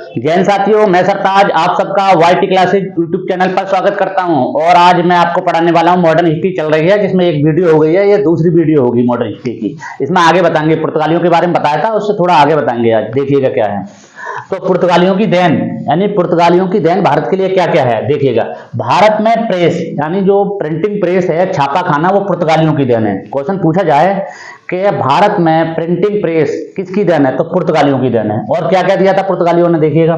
जैन साथियों, मैं सरताज आप सबका वाईटी क्लासेज यूट्यूब चैनल पर स्वागत करता हूं। और आज मैं आपको पढ़ाने वाला हूं मॉडर्न हिस्ट्री चल रही है, जिसमें एक वीडियो हो गई है, ये दूसरी वीडियो होगी मॉडर्न हिस्ट्री की। इसमें आगे बताएंगे, पुर्तगालियों के बारे में बताया था, उससे थोड़ा आगे बताएंगे। आज देखिएगा क्या है। तो पुर्तगालियों की देन, यानी पुर्तगालियों की देन भारत के लिए क्या क्या है देखिएगा। भारत में प्रेस, यानी जो प्रिंटिंग प्रेस है, छापा खाना, वो पुर्तगालियों की देन है। क्वेश्चन पूछा जाए कि भारत में प्रिंटिंग प्रेस किसकी देन है, तो पुर्तगालियों की देन है। और क्या क्या दिया था पुर्तगालियों ने देखिएगा।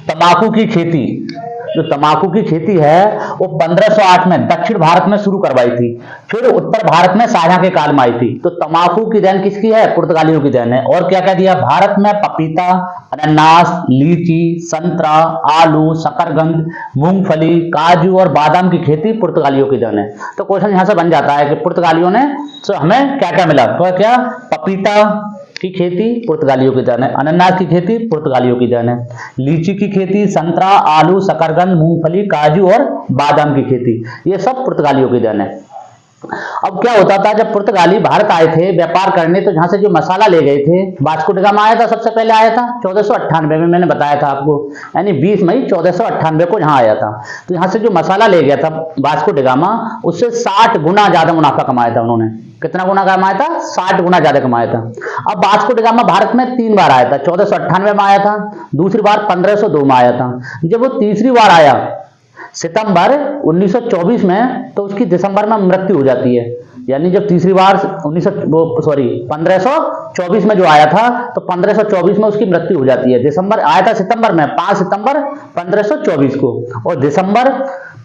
तंबाकू की खेती, जो तंबाकू की खेती है वो 1508 में दक्षिण भारत में शुरू करवाई थी, फिर उत्तर भारत में शाहजहां के काल में आई थी। तो तंबाकू की देन किसकी है, पुर्तगालियों की देन है। और क्या क्या दिया, भारत में पपीता, अनानास, लीची, संतरा, आलू, शकरकंद, मूंगफली, काजू और बादाम की खेती पुर्तगालियों की देन है। तो क्वेश्चन यहां से बन जाता है कि पुर्तगालियों ने तो हमें क्या क्या मिला, तो क्या पपीता की खेती पुर्तगालियों की देन है, अनानास की खेती पुर्तगालियों की देन है, लीची की खेती, संतरा, आलू, शकरकंद, मूंगफली, काजू और बादाम की खेती, ये सब पुर्तगालियों की देन है। अब क्या होता था, जब पुर्तगाली भारत आए थे व्यापार करने, तो यहां से जो मसाला ले गए थे, वास्को डी गामा आया था, सबसे पहले आया था 1498 में, मैंने बताया था आपको, यानी 20 मई 1498 को यहाँ आया था। तो यहां से जो मसाला ले गया था वास्को डी गामा, उससे 60 गुना ज्यादा मुनाफा कमाया था उन्होंने। कितना गुना कमाया था, 60 गुना ज्यादा कमाया था। अब वास्को डी गामा भारत में 3 बार आया था, 1498 में आया था, दूसरी बार 1502 में आया था। जब वो तीसरी बार आया सितंबर 1924 में, तो उसकी दिसंबर में मृत्यु हो जाती है। यानी जब तीसरी बार 1524 में जो आया था, तो 1524 में उसकी मृत्यु हो जाती है। दिसंबर आया था सितंबर में, 5 सितंबर 1524 को, और दिसंबर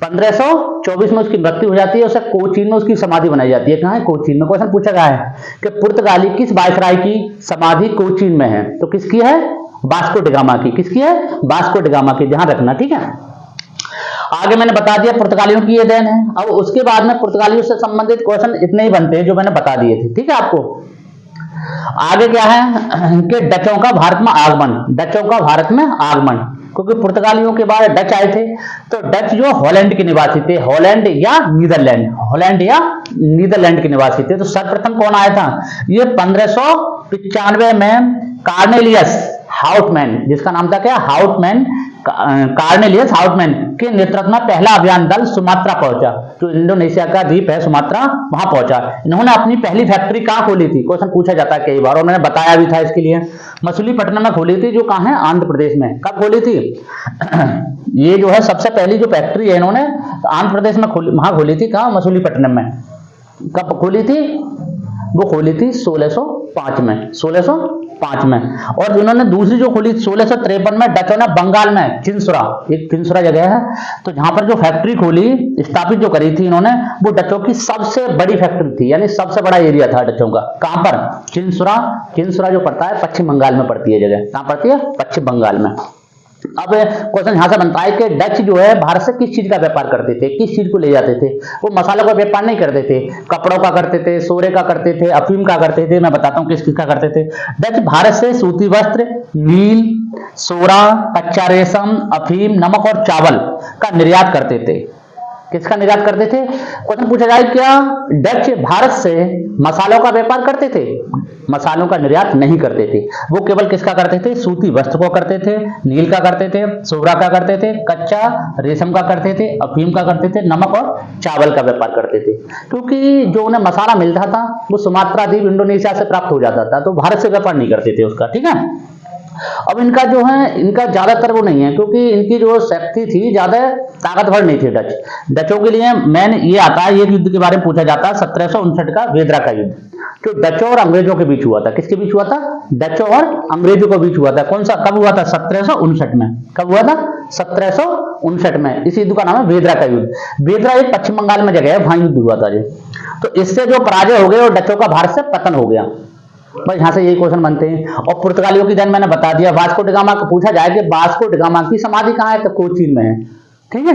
1524 में उसकी मृत्यु हो जाती है। उसे कोचीन में उसकी समाधि बनाई जाती है। कहाँ है, कोचीन में। क्वेश्चन पूछा गया है कि पुर्तगाली किस वायसराय की समाधि कोचीन में है, तो किसकी है, वास्को डी गामा की। किसकी है, वास्को डी गामा की, ध्यान रखना, ठीक है। आगे मैंने बता दिया पुर्तगालियों की ये देन है। अब उसके बाद में पुर्तगालियों से संबंधित क्वेश्चन इतने ही बनते हैं जो मैंने बता दिए थे, ठीक है आपको। आगे क्या है कि डचों का भारत में आगमन, डचों का भारत में आगमन, क्योंकि पुर्तगालियों के बाद डच आए थे। तो डच जो हॉलैंड के निवासी थे, हॉलैंड या नीदरलैंड, हॉलैंड या नीदरलैंड के निवासी थे। तो सर्वप्रथम कौन आया था, ये 1595 में कार्नेलियस हाउटमैन, जिसका नाम था क्या, हाउटमैन, कार्नेलियस हाउटमैन के नेतृत्व में पहला अभियान दल सुमात्रा पहुंचा। जो इंडोनेशिया का द्वीप है सुमात्रा, वहां पहुंचा। इन्होंने अपनी पहली फैक्ट्री कहां खोली थी, क्वेश्चन पूछा जाता है कई बार, और मैंने बताया भी था इसके लिए। मछलीपट्टनम में खोली थी, जो कहां है, आंध्र प्रदेश में। कब खोली थी ये जो है सबसे पहली जो फैक्ट्री है इन्होंने आंध्र प्रदेश में खोली, वहां खोली थी। कहां, मछलीपट्टनम में। कब खोली थी, वो खोली थी 1605 में, 1605 में। और इन्होंने दूसरी जो खोली 1653 में, डचों ने बंगाल में चिंसुरा, एक चिंसुरा जगह है, तो जहां पर जो फैक्ट्री खोली, स्थापित जो करी थी इन्होंने, वो डचों की सबसे बड़ी फैक्ट्री थी, यानी सबसे बड़ा एरिया था डचों का। कहां पर, चिंसुरा। चिंसुरा जो पड़ता है पश्चिम बंगाल में पड़ती है जगह, कहां पड़ती है, पश्चिम बंगाल में। अब क्वेश्चन यहां से बनता है कि डच जो है भारत से किस चीज का व्यापार करते थे, किस चीज को ले जाते थे। वो मसालों का व्यापार नहीं करते थे, कपड़ों का करते थे, सोरे का करते थे, अफीम का करते थे। मैं बताता हूं किस किस का करते थे। डच भारत से सूती वस्त्र, नील, सोरा, कच्चा रेशम, अफीम, नमक और चावल का निर्यात करते थे। किसका निर्यात करते थे, क्वेश्चन पूछा जाए क्या डच भारत से मसालों का व्यापार करते थे, मसालों का निर्यात नहीं करते थे। वो केवल किसका करते थे, सूती वस्त्र को करते थे, नील का करते थे, सोरा का करते थे, कच्चा रेशम का करते थे, अफीम का करते थे, नमक और चावल का व्यापार करते थे। क्योंकि जो उन्हें मसाला मिलता था वो सुमात्रा द्वीप इंडोनेशिया से प्राप्त हो जाता था, तो भारत से व्यापार नहीं करते थे उसका, ठीक है। अब इनका जो है, इनका ज्यादातर वो नहीं है, क्योंकि इनकी जो शक्ति थी ज्यादा ताकतवर नहीं थी डच। डचों के लिए मेन ये आता है, ये युद्ध के बारे में पूछा जाता है, 1759 का वेदरा का युद्ध, जो डचों और अंग्रेजों के बीच हुआ था। किसके बीच हुआ था, डचों और अंग्रेजों के बीच हुआ था। कौन सा, कब हुआ था, 1759 में। कब हुआ था, 1759 में। इस युद्ध का नाम है वेदरा का युद्ध। वेदरा एक पश्चिम बंगाल में जगह है, वहां युद्ध हुआ था। तो इससे जो पराजय हो गए और डचों का भारत से पतन हो गया। बस यहां से यही क्वेश्चन बनते हैं। और पुर्तगालियों की देन मैंने बता दिया। वास्को डी गामा को पूछा जाए कि वास्को डी गामा की समाधि कहां है, तो कोचीन में है, ठीक है।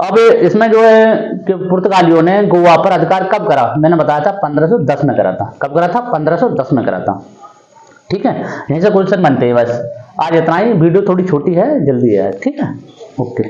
अब इसमें जो है कि पुर्तगालियों ने गोवा पर अधिकार कब करा, मैंने बताया था 1510 में करा था। कब करा था, 1510 में करा था, ठीक है। यहीं से क्वेश्चन बनते हैं। बस आज इतना ही, वीडियो थोड़ी छोटी है, जल्दी है, ठीक है, ओके।